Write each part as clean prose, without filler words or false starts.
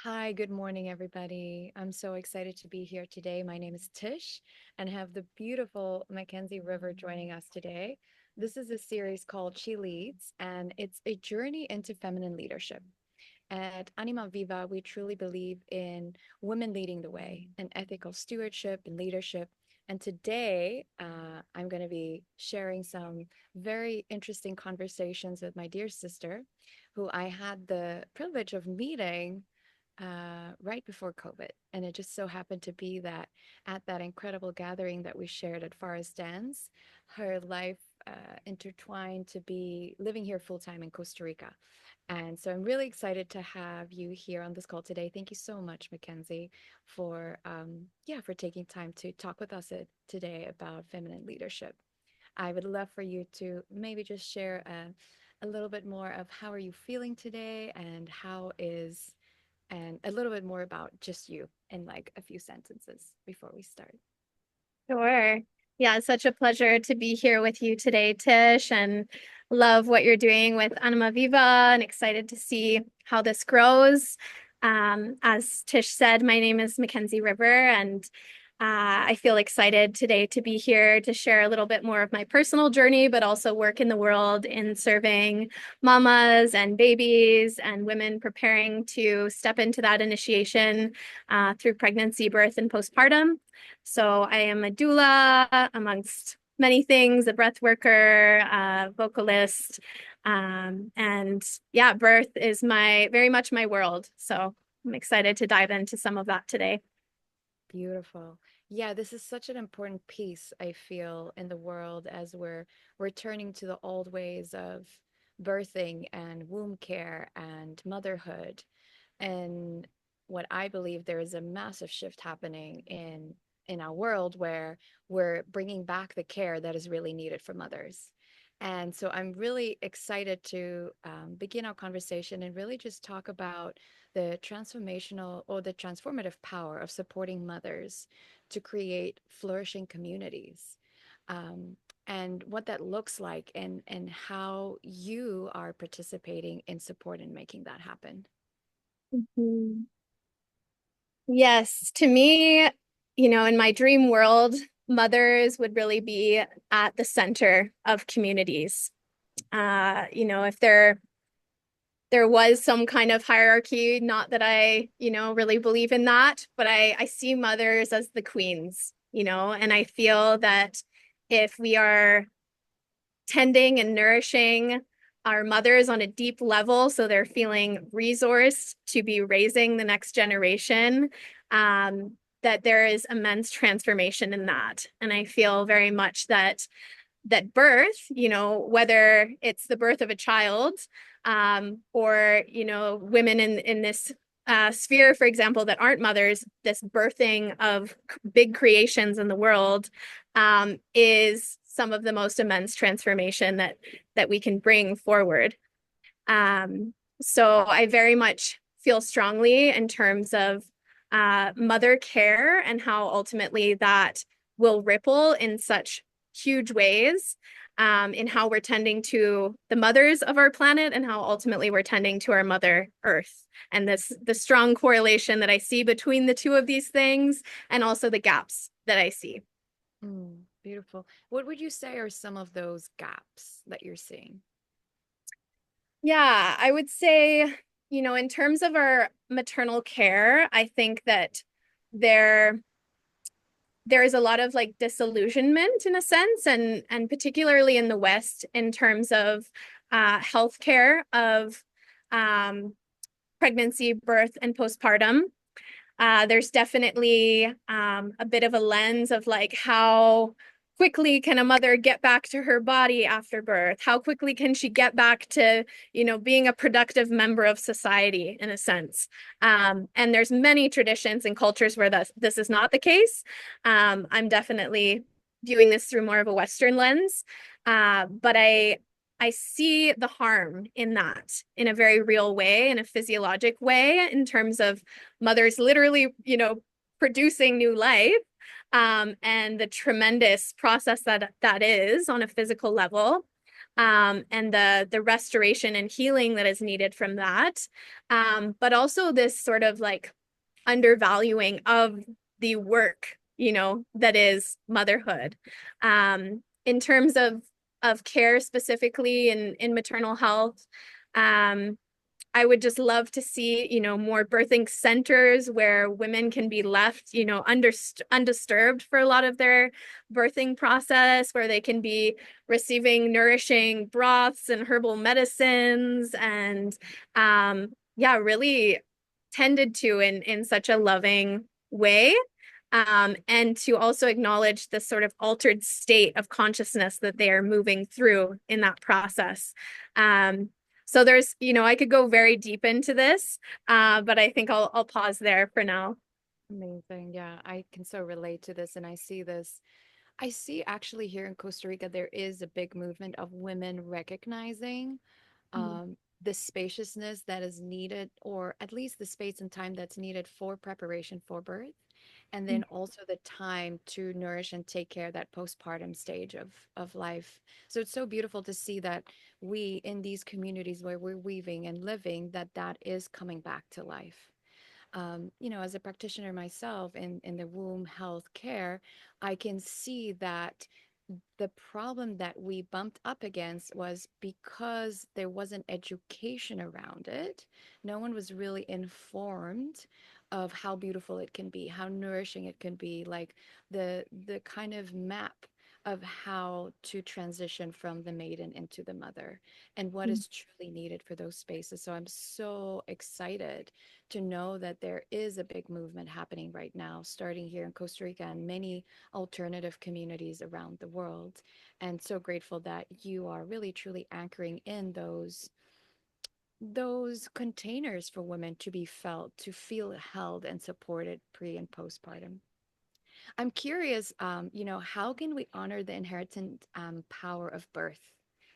Hi, good morning, everybody. I'm so excited to be here today. My name is Tish and have the beautiful Mackenzie River joining us today. This is a series called She Leads, and it's a journey into feminine leadership. At Anima Viva, we truly believe in women leading the way and ethical stewardship and leadership. And today, I'm going to be sharing some very interesting conversations with my dear sister, who I had the privilege of meeting right before COVID. And it just so happened to be that at that incredible gathering that we shared at Forest Dance, her life intertwined to be living here full time in Costa Rica. And so I'm really excited to have you here on this call today. Thank you so much, Mackenzie, for for taking time to talk with us today about feminine leadership. I would love for you to maybe just share a little bit more of how are you feeling today and and a little bit more about just you in like a few sentences before we start. Sure. Yeah, it's such a pleasure to be here with you today, Tish, and love what you're doing with Anima Viva and excited to see how this grows. As Tish said, my name is Mackenzie River, and I feel excited today to be here to share a little bit more of my personal journey, but also work in the world in serving mamas and babies and women preparing to step into that initiation through pregnancy, birth, and postpartum. So I am a doula amongst many things, a breath worker, vocalist, and yeah, birth is my very much my world. So I'm excited to dive into some of that today. Beautiful. Yeah, this is such an important piece, I feel, in the world as we're returning to the old ways of birthing and womb care and motherhood. And what I believe there is a massive shift happening in our world where we're bringing back the care that is really needed for mothers. And so I'm really excited to begin our conversation and really just talk about the transformational or the transformative power of supporting mothers to create flourishing communities. Um, and what that looks like and how you are participating in support in making that happen. Mhm. Yes, to me, in my dream world, mothers would really be at the center of communities. If there was some kind of hierarchy, not that I, really believe in that, but I see mothers as the queens, and I feel that if we are tending and nourishing our mothers on a deep level, so they're feeling resourced to be raising the next generation, that there is immense transformation in that. And I feel very much that birth, whether it's the birth of a child, or women in this sphere, for example, that aren't mothers, this birthing of big creations in the world, is some of the most immense transformation that we can bring forward. Um, so I very much feel strongly in terms of mother care and how ultimately that will ripple in such huge ways, in how we're tending to the mothers of our planet and how ultimately we're tending to our mother Earth. And the strong correlation that I see between the two of these things and also the gaps that I see. Beautiful. What would you say are some of those gaps that you're seeing? Yeah, I would say, in terms of our maternal care, I think that there there is a lot of like disillusionment in a sense, and particularly in the West in terms of healthcare of um, pregnancy, birth, and postpartum. There's definitely a bit of a lens of like how quickly can a mother get back to her body after birth? How quickly can she get back to, being a productive member of society in a sense? And there's many traditions and cultures where this is not the case. I'm definitely viewing this through more of a Western lens, but I see the harm in that in a very real way, in a physiologic way, in terms of mothers literally, producing new life, and the tremendous process that is on a physical level. and the restoration and healing that is needed from that. But also this sort of like undervaluing of the work, that is motherhood. In terms of care specifically in maternal health, I would just love to see, more birthing centers where women can be left, undisturbed for a lot of their birthing process, where they can be receiving nourishing broths and herbal medicines and, yeah, really tended to in such a loving way. And to also acknowledge the sort of altered state of consciousness that they are moving through in that process. So there's, I could go very deep into this, but I think I'll pause there for now. Amazing. Yeah, I can so relate to this. And I see this. I see actually here in Costa Rica, there is a big movement of women recognizing the spaciousness that is needed, or at least the space and time that's needed for preparation for birth. And then also the time to nourish and take care of that postpartum stage of life. So it's so beautiful to see that we in these communities where we're weaving and living, that is coming back to life. As a practitioner myself in the womb health care, I can see that the problem that we bumped up against was because there wasn't education around it. No one was really informed of how beautiful it can be, how nourishing it can be, like the kind of map of how to transition from the maiden into the mother and what is truly needed for those spaces. So I'm so excited to know that there is a big movement happening right now, starting here in Costa Rica and many alternative communities around the world. And so grateful that you are really truly anchoring in those containers for women to be felt, to feel held and supported pre and postpartum. I'm curious, how can we honor the inherent power of birth?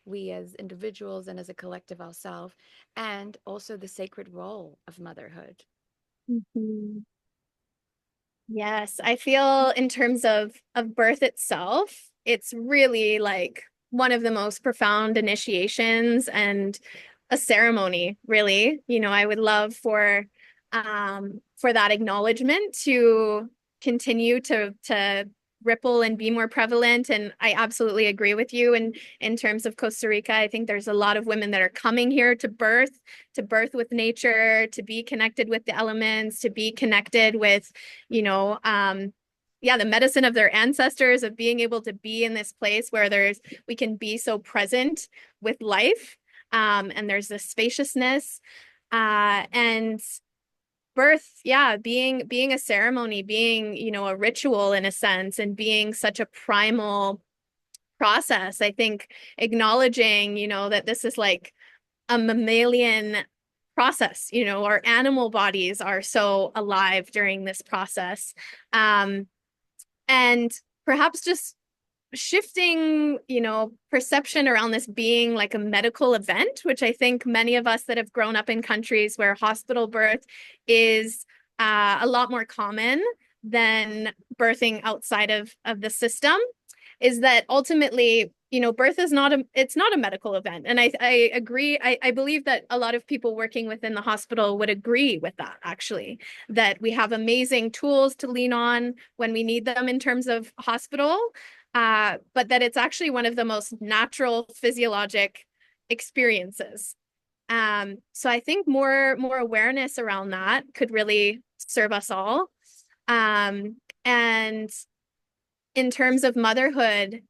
We as individuals and as a collective ourselves, and also the sacred role of motherhood. Mhm. Yes, I feel in terms of birth itself, it's really like one of the most profound initiations and a ceremony, really. I would love for that acknowledgement to continue to ripple and be more prevalent. And I absolutely agree with you. And in terms of Costa Rica, I think there's a lot of women that are coming here to birth with nature, to be connected with the elements, to be connected with, yeah, the medicine of their ancestors, of being able to be in this place where we can be so present with life. And there's this spaciousness, and birth, yeah, being a ceremony, being, a ritual in a sense, and being such a primal process. I think acknowledging, that this is like a mammalian process. Our animal bodies are so alive during this process. And perhaps just shifting, perception around this being like a medical event, which I think many of us that have grown up in countries where hospital birth is a lot more common than birthing outside of the system, is that ultimately, birth is it's not a medical event. And I agree. I believe that a lot of people working within the hospital would agree with that, actually, that we have amazing tools to lean on when we need them in terms of hospital, but that it's actually one of the most natural physiologic experiences. So I think more awareness around that could really serve us all. And in terms of motherhood,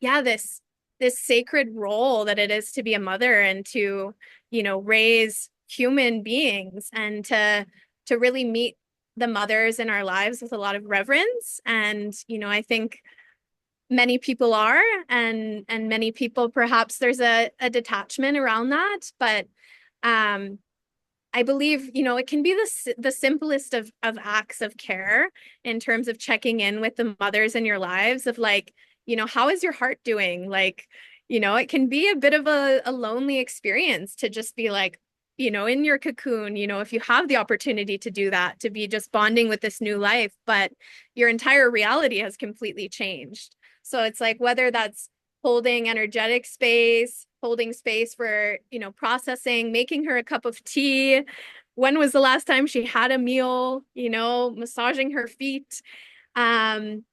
yeah, this sacred role that it is to be a mother and to, raise human beings, and to really meet the mothers in our lives with a lot of reverence. And, I think many people are, and many people, perhaps there's a detachment around that. But I believe, it can be the simplest of acts of care in terms of checking in with the mothers in your lives, of like, how is your heart doing? Like, it can be a bit of a lonely experience to just be like, in your cocoon, if you have the opportunity to do that, to be just bonding with this new life, but your entire reality has completely changed. So it's like, whether that's holding energetic space, holding space for, processing, making her a cup of tea. When was the last time she had a meal, massaging her feet, um,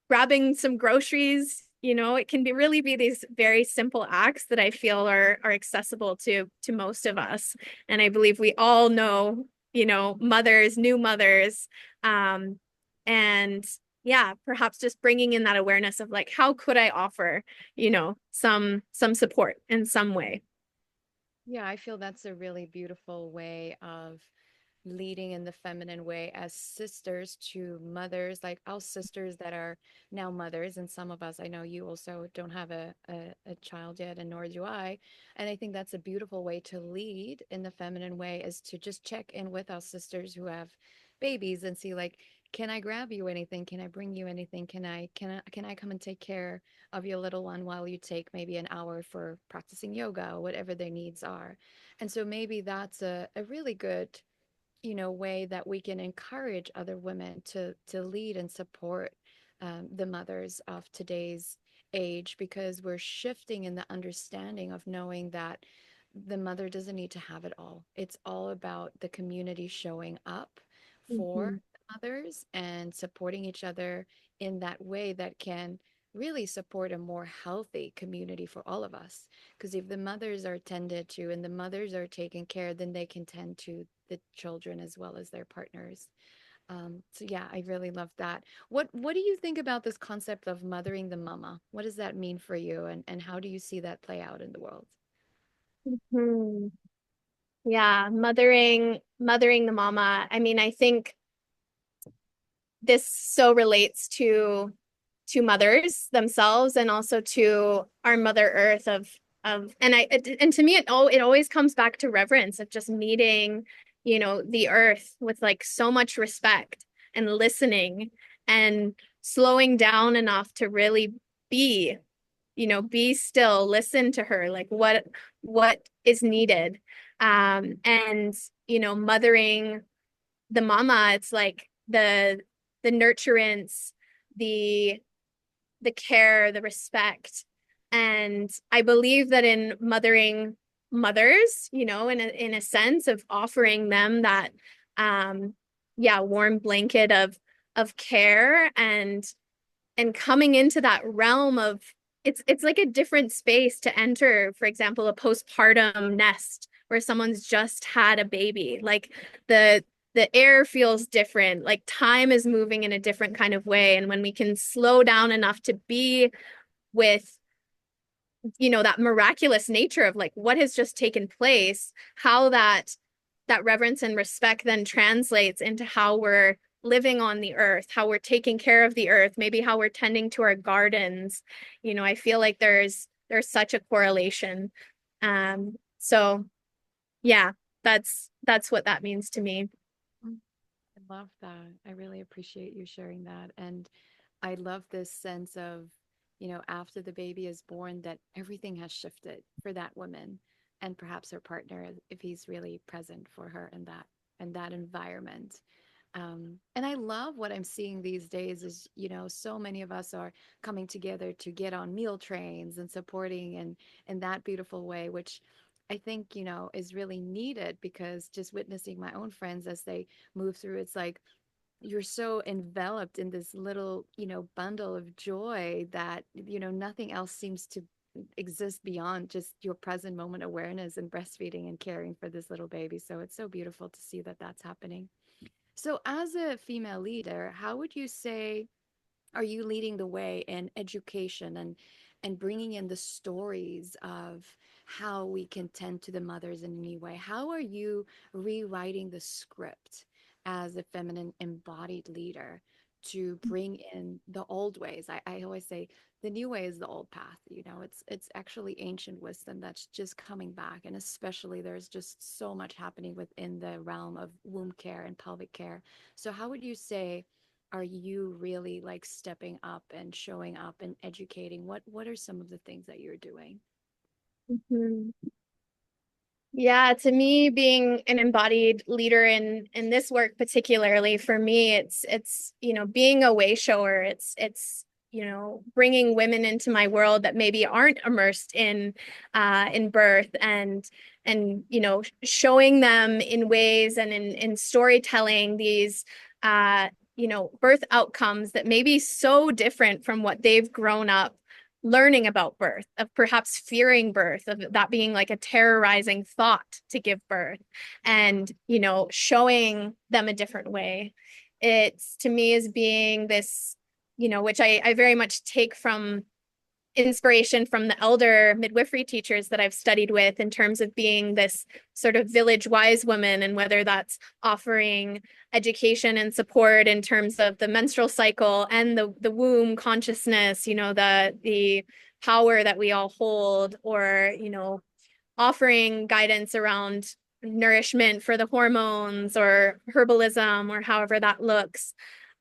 grabbing some groceries. It can be really be these very simple acts that I feel are accessible to most of us. And I believe we all know, mothers, new mothers, um, and yeah, perhaps just bringing in that awareness of like, how could I offer, some support in some way. Yeah, I feel that's a really beautiful way of leading in the feminine way as sisters to mothers, like our sisters that are now mothers. And some of us, I know you also don't have a child yet, and nor do I. And I think that's a beautiful way to lead in the feminine way, is to just check in with our sisters who have babies and see like, can I grab you anything? Can I bring you anything? Can I come and take care of your little one while you take maybe an hour for practicing yoga or whatever their needs are? And so maybe that's a really good, way that we can encourage other women to lead and support the mothers of today's age, because we're shifting in the understanding of knowing that the mother doesn't need to have it all. It's all about the community showing up for Mhm. the mothers and supporting each other in that way that can really support a more healthy community for all of us. Because if the mothers are tended to and the mothers are taken care, then they can tend to the children as well as their partners. So yeah, I really love that. What do you think about this concept of mothering the mama? What does that mean for you, and how do you see that play out in the world? Hmm. Yeah, mothering the mama. I mean, I think this so relates to mothers themselves and also to our mother earth of and to me it always comes back to reverence of just meeting, the earth with like so much respect and listening and slowing down enough to really be, be still, listen to her, like what is needed. And mothering the mama, it's like the nurturance, the the care, the respect. And I believe that in mothering mothers, in a sense of offering them that yeah, warm blanket of care and coming into that realm of it's like a different space to enter, for example, a postpartum nest where someone's just had a baby. Like the the air feels different, like time is moving in a different kind of way. And when we can slow down enough to be with, that miraculous nature of like what has just taken place, how that reverence and respect then translates into how we're living on the earth, how we're taking care of the earth, maybe how we're tending to our gardens. I feel like there's such a correlation. So yeah, that's what that means to me. Mm, I love that. I really appreciate you sharing that. And I love this sense of, after the baby is born, that everything has shifted for that woman and perhaps her partner if he's really present for her in that environment. And I love what I'm seeing these days is, so many of us are coming together to get on meal trains and supporting and in that beautiful way, which I think, is really needed, because just witnessing my own friends as they move through, it's like you're so enveloped in this little, bundle of joy that, nothing else seems to exist beyond just your present moment awareness and breastfeeding and caring for this little baby. So it's so beautiful to see that that's happening. So, as a female leader, how would you say are you leading the way in education and bringing in the stories of how we can tend to the mothers in any way? How are you rewriting the script as a feminine embodied leader to bring in the old ways? I always say the new way is the old path. It's actually ancient wisdom that's just coming back. And especially there's just so much happening within the realm of womb care and pelvic care. So how would you say are you really like stepping up and showing up and educating? What are some of the things that you're doing? Mhm. Yeah, to me, being an embodied leader in this work, particularly for me, it's being a way shower. It's bringing women into my world that maybe aren't immersed in birth, and showing them in ways and in storytelling these birth outcomes that may be so different from what they've grown up learning about birth, of perhaps fearing birth, of that being like a terrorizing thought to give birth, and showing them a different way. It's, to me, as being this, which I very much take from inspiration from the elder midwifery teachers that I've studied with, in terms of being this sort of village wise woman, and whether that's offering education and support in terms of the menstrual cycle and the womb consciousness, the power that we all hold, or offering guidance around nourishment for the hormones, or herbalism, or however that looks.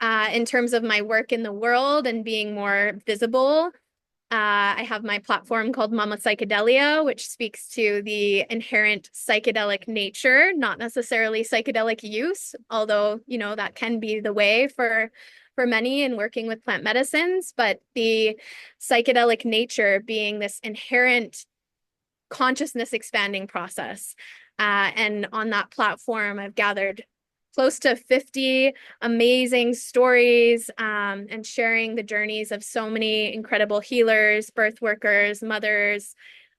In terms of my work in the world and being more visible, I have my platform called Mama Psychedelia, which speaks to the inherent psychedelic nature, not necessarily psychedelic use, although, that can be the way for many in working with plant medicines, but the psychedelic nature being this inherent consciousness expanding process. And on that platform, I've gathered close to 50 amazing stories, and sharing the journeys of so many incredible healers, birth workers, mothers.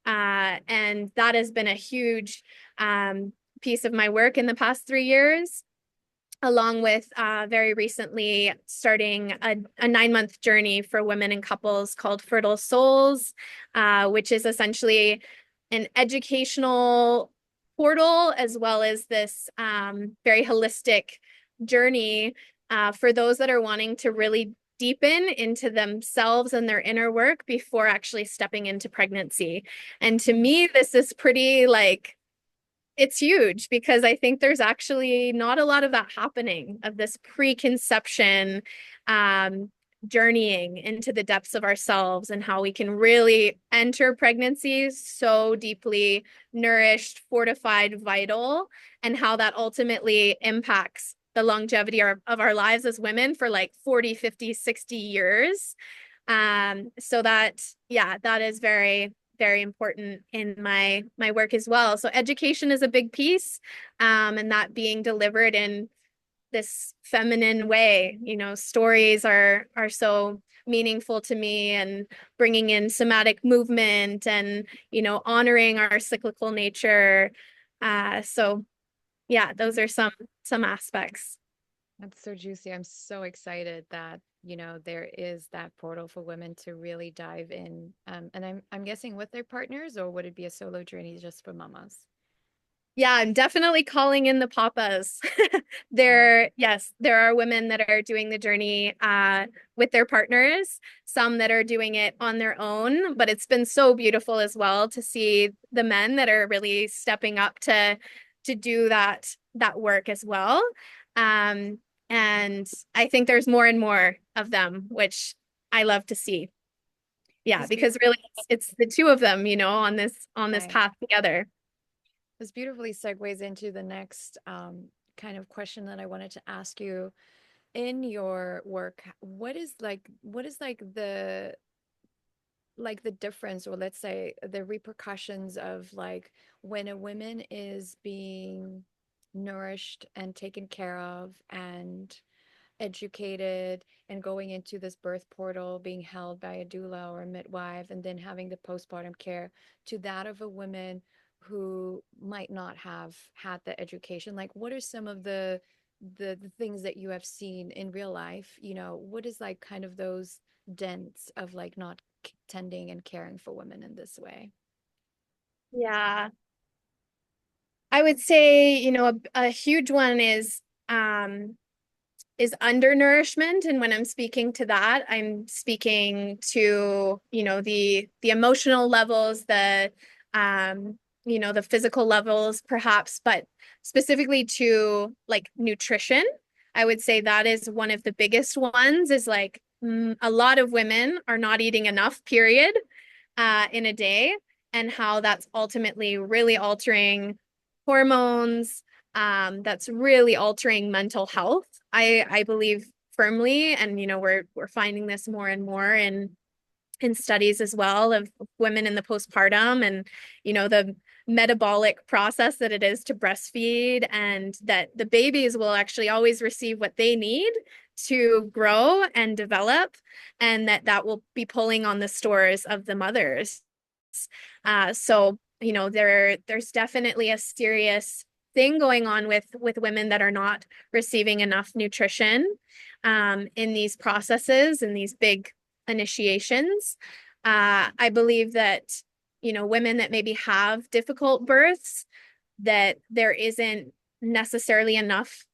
And that has been a huge piece of my work in the past 3 years, along with very recently starting a 9-month journey for women and couples called Fertile Souls, which is essentially an educational portal, as well as this very holistic journey for those that are wanting to really deepen into themselves and their inner work before actually stepping into pregnancy. And to me, this is pretty, like, it's huge, because I think there's actually not a lot of that happening, of this preconception journeying into the depths of ourselves, and how we can really enter pregnancy so deeply nourished, fortified, vital, and how that ultimately impacts the longevity of our lives as women for like 40, 50, 60 years. So that, yeah, that is very, very important in my work as well. So education is a big piece, and that being delivered in this feminine way. Stories are so meaningful to me, and bringing in somatic movement, and honoring our cyclical nature. So yeah, those are some aspects. That's so juicy. I'm so excited that, there is that portal for women to really dive in. And I'm guessing with their partners, or would it be a solo journey just for mamas? Yeah, I'm definitely calling in the papas. Um, Yes, there are women that are doing the journey with their partners, some that are doing it on their own, but it's been so beautiful as well to see the men that are really stepping up to do that work as well. Um, and I think there's more and more of them, which I love to see. Yeah, this because beautiful, really it's the two of them, on this right. path together. This beautifully segues into the next kind of question that I wanted to ask you. In your work, what is like the difference, or let's say the repercussions of, like, when a woman is being nourished and taken care of and educated and going into this birth portal, being held by a doula or a midwife, and then having the postpartum care, to that of a woman who might not have had the education. Like, what are some of the things that you have seen in real life? What is like kind of those dents of like not tending and caring for women in this way? Yeah. I would say, a huge one is undernourishment. And when I'm speaking to that, I'm speaking to, the emotional levels, the physical levels perhaps, but specifically to like nutrition. I would say that is one of the biggest ones, is like a lot of women are not eating enough, period, in a day, and how that's ultimately really altering hormones, that's really altering mental health. I believe firmly, and we're finding this more and more in studies as well of women in the postpartum, and the metabolic process that it is to breastfeed, and that the babies will actually always receive what they need to grow and develop, and that will be pulling on the stores of the mothers. So there's definitely a serious thing going on with women that are not receiving enough nutrition in these processes and these big initiations. I believe that women that maybe have difficult births, that there isn't necessarily enough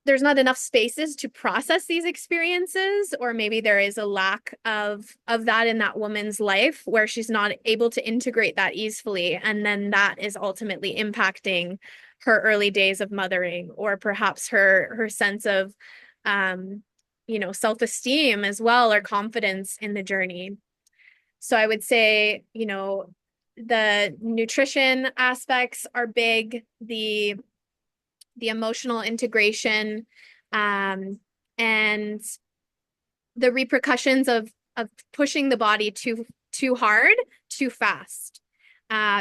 there's not enough spaces to process these experiences, or maybe there is a lack of that in that woman's life where she's not able to integrate that easily, and then that is ultimately impacting her early days of mothering, or perhaps her sense of self-esteem as well, or confidence in the journey. So I would say the nutrition aspects are big, the emotional integration, and the repercussions of pushing the body too hard, too fast.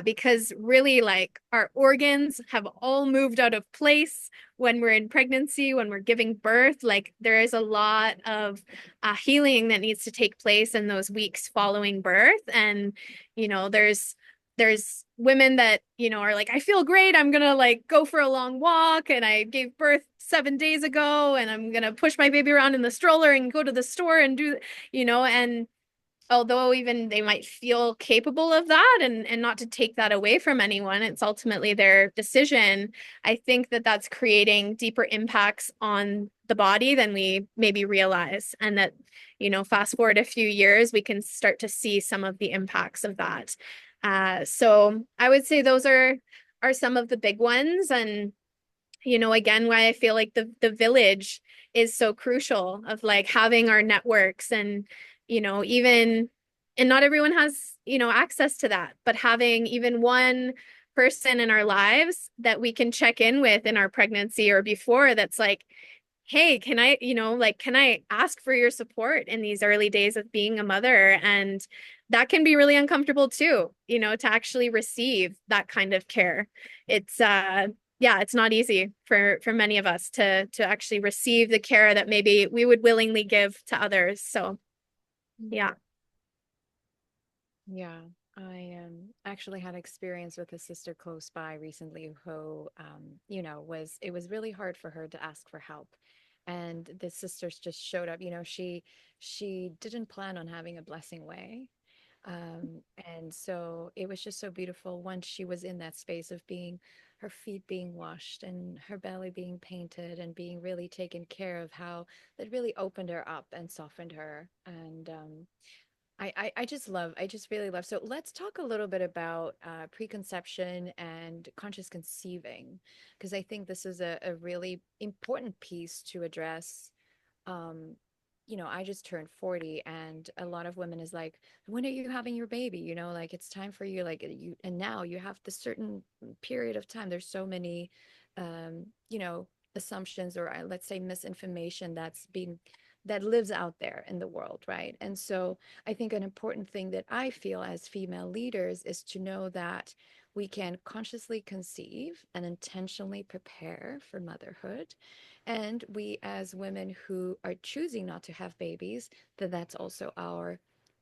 Because really, like, our organs have all moved out of place when we're in pregnancy, when we're giving birth. Like, there is a lot of healing that needs to take place in those weeks following birth. And there's women that are like, I feel great, I'm gonna like go for a long walk, and I gave birth 7 days ago, and I'm gonna push my baby around in the stroller and go to the store and do and although even they might feel capable of that, and not to take that away from anyone, it's ultimately their decision. I think that that's creating deeper impacts on the body than we maybe realize, and that fast forward a few years, we can start to see some of the impacts of that. So I would say those are some of the big ones. And again, why I feel like the village is so crucial, of like having our networks, and even, and not everyone has access to that, but having even one person in our lives that we can check in with in our pregnancy or before, that's like, hey, can I can I ask for your support in these early days of being a mother? And that can be really uncomfortable too, to actually receive that kind of care. It's yeah, it's not easy for many of us to actually receive the care that maybe we would willingly give to others. So yeah. Yeah, I actually had experience with a sister close by recently who, it was really hard for her to ask for help. And the sisters just showed up. She didn't plan on having a blessing way. And so it was just so beautiful once she was in that space of being her feet being washed and her belly being painted and being really taken care of, how that really opened her up and softened her. And I just really love. So let's talk a little bit about preconception and conscious conceiving, because I think this is a really important piece to address. Um, I just turned 40, and a lot of women is like, when are you having your baby? Like, it's time for you, like and now you have this certain period of time. There's so many, um, you know, assumptions, or let's say misinformation that lives out there in the world, right? And so I think an important thing that I feel as female leaders is to know that we can consciously conceive and intentionally prepare for motherhood. And we, as women who are choosing not to have babies, that's also our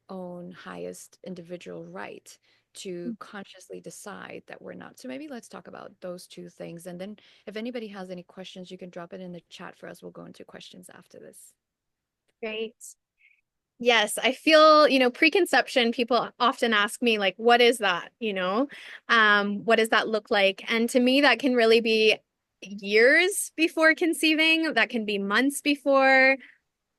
own highest individual right to consciously decide that we're not. So maybe let's talk about those two things. And then if anybody has any questions, you can drop it in the chat for us. We'll go into questions after this. Great. Yes, I feel, preconception, people often ask me, like, what is that? What does that look like? And to me, that can really be years before conceiving, that can be months before.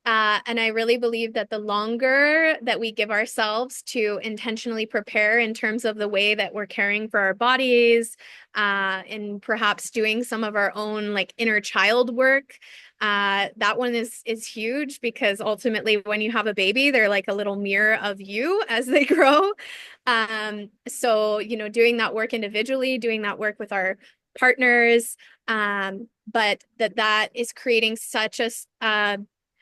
And I really believe that the longer that we give ourselves to intentionally prepare in terms of the way that we're caring for our bodies, and perhaps doing some of our own like inner child work, that one is huge, because ultimately when you have a baby, they're like a little mirror of you as they grow. So, doing that work individually, doing that work with our partners, but that is creating such a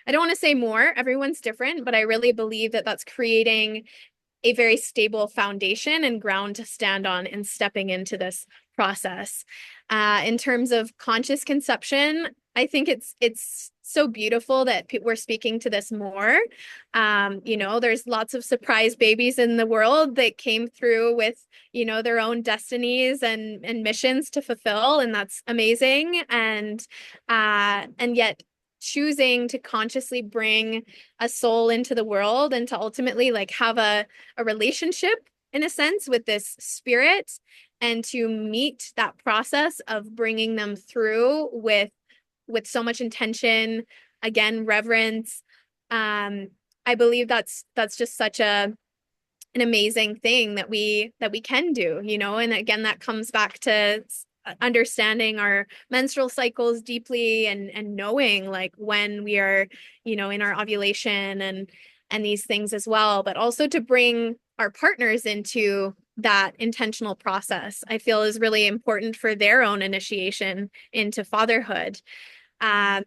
I don't want to say more, everyone's different, but I really believe that that's creating a very stable foundation and ground to stand on in stepping into this process. In terms of conscious conception, I think it's so beautiful that we're speaking to this more. There's lots of surprise babies in the world that came through with, their own destinies and missions to fulfill, and that's amazing. And yet choosing to consciously bring a soul into the world and to ultimately like have a relationship in a sense with this spirit and to meet that process of bringing them through with so much intention, again, reverence. I believe that's just such an amazing thing that we can do, and again that comes back to understanding our menstrual cycles deeply and knowing like when we are, in our ovulation and these things as well, but also to bring our partners into that intentional process, I feel is really important for their own initiation into fatherhood. um,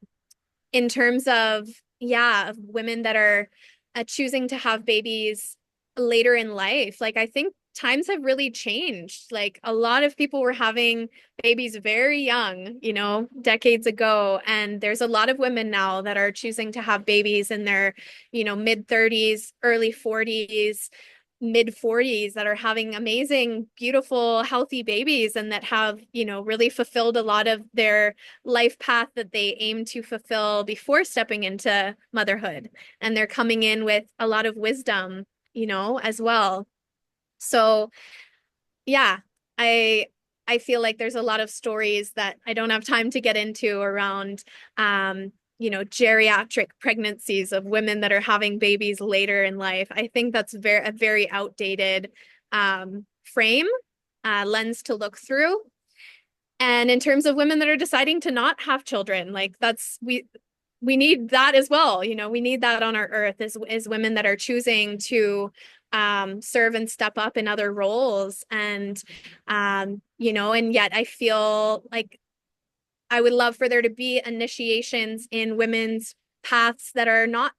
in terms of, yeah, of women that are choosing to have babies later in life, like I think times have really changed. Like a lot of people were having babies very young, decades ago, and there's a lot of women now that are choosing to have babies in their, mid 30s, early 40s, mid 40s, that are having amazing, beautiful, healthy babies and that have, really fulfilled a lot of their life path that they aim to fulfill before stepping into motherhood. And they're coming in with a lot of wisdom, as well. So, yeah, I I feel like there's a lot of stories that I don't have time to get into around geriatric pregnancies of women that are having babies later in life. I think that's a very outdated frame lens to look through. And in terms of women that are deciding to not have children, like we need that as well. We need that on our earth as women that are choosing to serve and step up in other roles. And yet I feel like I would love for there to be initiations in women's paths that are not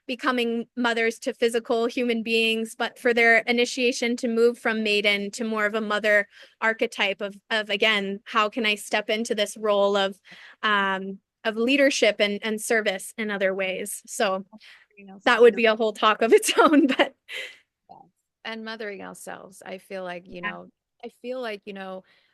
becoming mothers to physical human beings, but for their initiation to move from maiden to more of a mother archetype of again, how can I step into this role of leadership and service in other ways. So that would be a whole talk of its own, but Yes. And mothering ourselves. I feel like,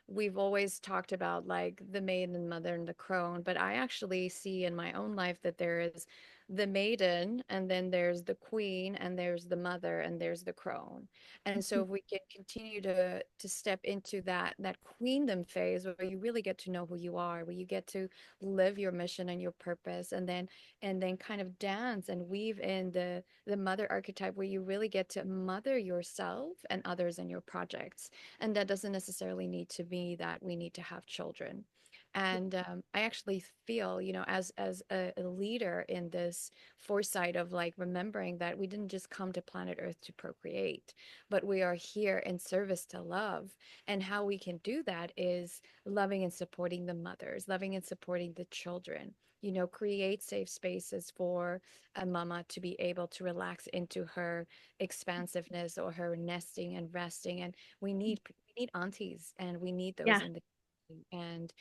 we've always talked about like the maiden and mother and the crone, but I actually see in my own life that there is the maiden and then there's the queen and there's the mother and there's the crone. And so if we can continue to step into that queendom phase where you really get to know who you are, where you get to live your mission and your purpose, and then kind of dance and weave in the mother archetype where you really get to mother yourself and others in your projects. And that doesn't necessarily need to be that we need to have children. And I actually feel, as a leader in this foresight of like remembering that we didn't just come to planet Earth to procreate, but we are here in service to love. And how we can do that is loving and supporting the mothers, loving and supporting the children. Create safe spaces for a mama to be able to relax into her expansiveness or her nesting and resting. And we need aunties and we need those yeah. in the community. And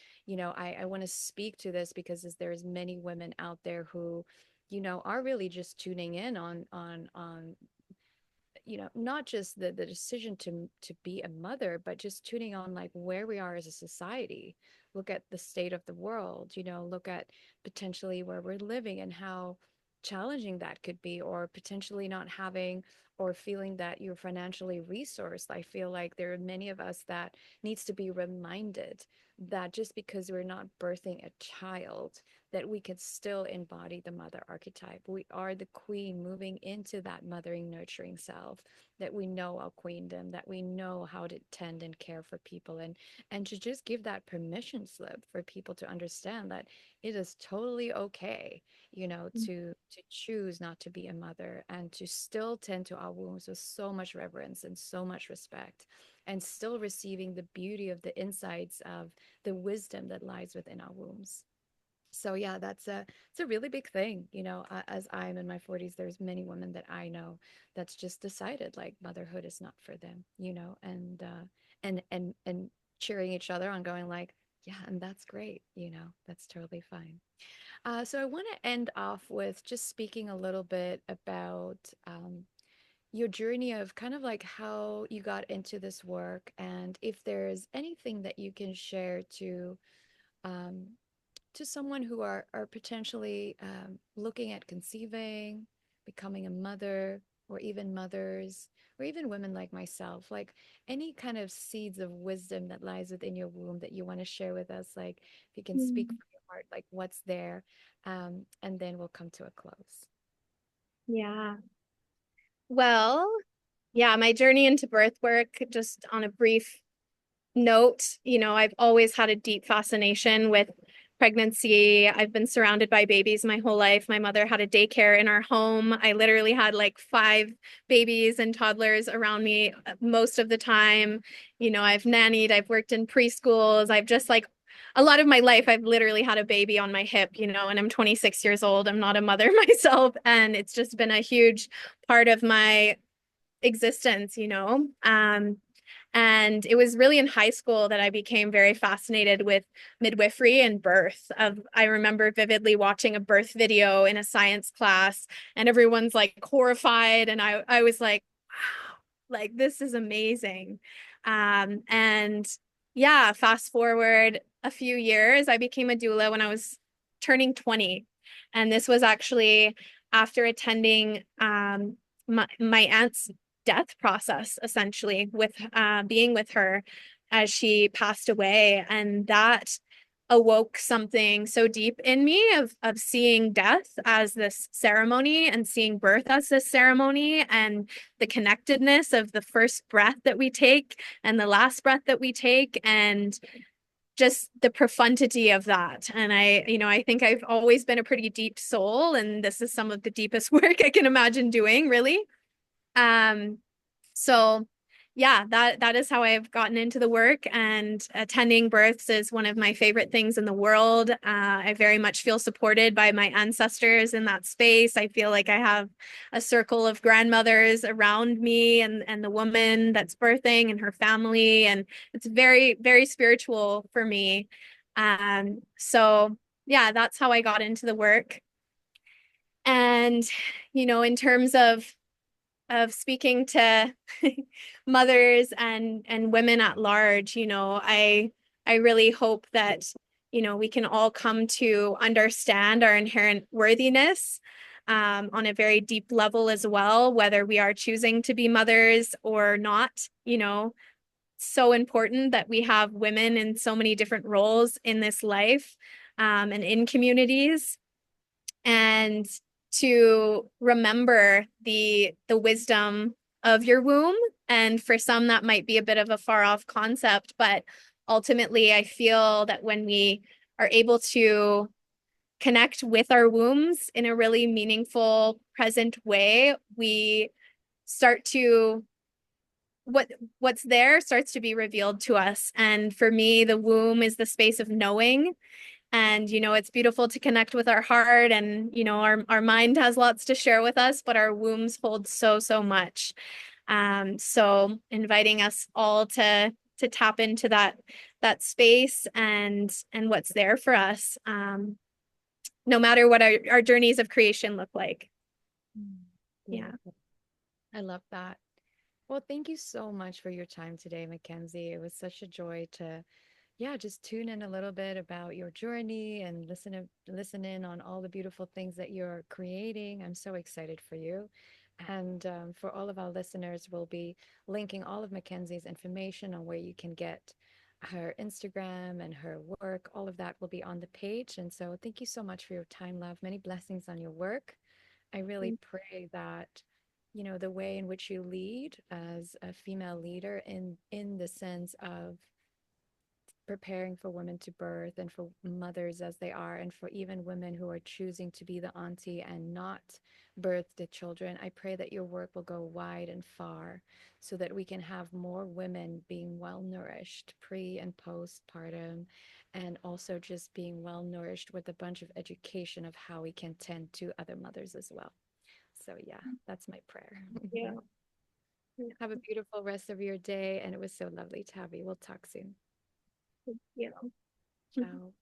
I want to speak to this because there's many women out there who are really just tuning in on not just the decision to be a mother, but just tuning on like where we are as a society. Look at the state of the world, look at potentially where we're living and how challenging that could be, or potentially not having or feeling that you're financially resourced. I feel like there are many of us that needs to be reminded that just because we're not birthing a child, that we can still embody the mother archetype. We are the queen moving into that mothering, nurturing self, that we know our queendom, that we know how to tend and care for people, and to just give that permission slip for people to understand that it is totally okay, to choose not to be a mother and to still tend to our wombs with so much reverence and so much respect. and still receiving the beauty of the insights of the wisdom that lies within our wombs. So yeah, it's a really big thing, as I'm in my 40s, there's many women that I know that's just decided like motherhood is not for them, and cheering each other on, going like, yeah, and that's great, that's totally fine. So I want to end off with just speaking a little bit about your journey of kind of like how you got into this work, and if there's anything that you can share um, to someone who are potentially looking at conceiving, becoming a mother, or even mothers, or even women like myself, like any kind of seeds of wisdom that lies within your womb that you want to share with us, like if you can speak Mm. from your heart, like what's there, and then we'll come to a close. Yeah. Well, yeah, my journey into birth work, just on a brief note, I've always had a deep fascination with pregnancy. I've been surrounded by babies my whole life. My mother had a daycare in our home. I literally had like five babies and toddlers around me most of the time. I've nannied, I've worked in preschools. I've just like a lot of my life, I've literally had a baby on my hip, and I'm 26 years old. I'm not a mother myself. And it's just been a huge part of my existence. And it was really in high school that I became very fascinated with midwifery and birth. I remember vividly watching a birth video in a science class, and everyone's like horrified, and I was like, wow, like this is amazing. And yeah, fast forward a few years, I became a doula when I was turning 20, and this was actually after attending my aunt's death process, essentially, with being with her as she passed away. And that awoke something so deep in me of seeing death as this ceremony and seeing birth as this ceremony, and the connectedness of the first breath that we take and the last breath that we take, and just the profundity of that. And I think I've always been a pretty deep soul, and this is some of the deepest work I can imagine doing, really. um so yeah, that is how I've gotten into the work, and attending births is one of my favorite things in the world. I very much feel supported by my ancestors in that space. I feel like I have a circle of grandmothers around me, and the woman that's birthing and her family, and it's very, very spiritual for me. So yeah, that's how I got into the work. And in terms of speaking to mothers and women at large, I really hope that we can all come to understand our inherent worthiness on a very deep level as well, whether we are choosing to be mothers or not. So important that we have women in so many different roles in this life, and in communities, and to remember the wisdom of your womb. And for some, that might be a bit of a far off concept, but ultimately, I feel that when we are able to connect with our wombs in a really meaningful, present way, we start to what's there starts to be revealed to us. And for me, the womb is the space of knowing. And it's beautiful to connect with our heart, and our mind has lots to share with us, but our wombs hold so much. So inviting us all to tap into that space and what's there for us, no matter what our journeys of creation look like. Mm, Yeah. beautiful. I love that. Well, thank you so much for your time today, Mackenzie. It was such a joy to, yeah, just tune in a little bit about your journey and listen in on all the beautiful things that you're creating. I'm so excited for you. And for all of our listeners, we'll be linking all of Mackenzie's information on where you can get her Instagram and her work. All of that will be on the page. And so thank you so much for your time, love. Many blessings on your work. I really pray that, the way in which you lead as a female leader in the sense of preparing for women to birth and for mothers as they are, and for even women who are choosing to be the auntie and not birth the children. I pray that your work will go wide and far so that we can have more women being well nourished pre and postpartum, and also just being well nourished with a bunch of education of how we can tend to other mothers as well. So, yeah, that's my prayer. Yeah. Have a beautiful rest of your day, and it was so lovely to have you. We'll talk soon. Yeah. Ciao.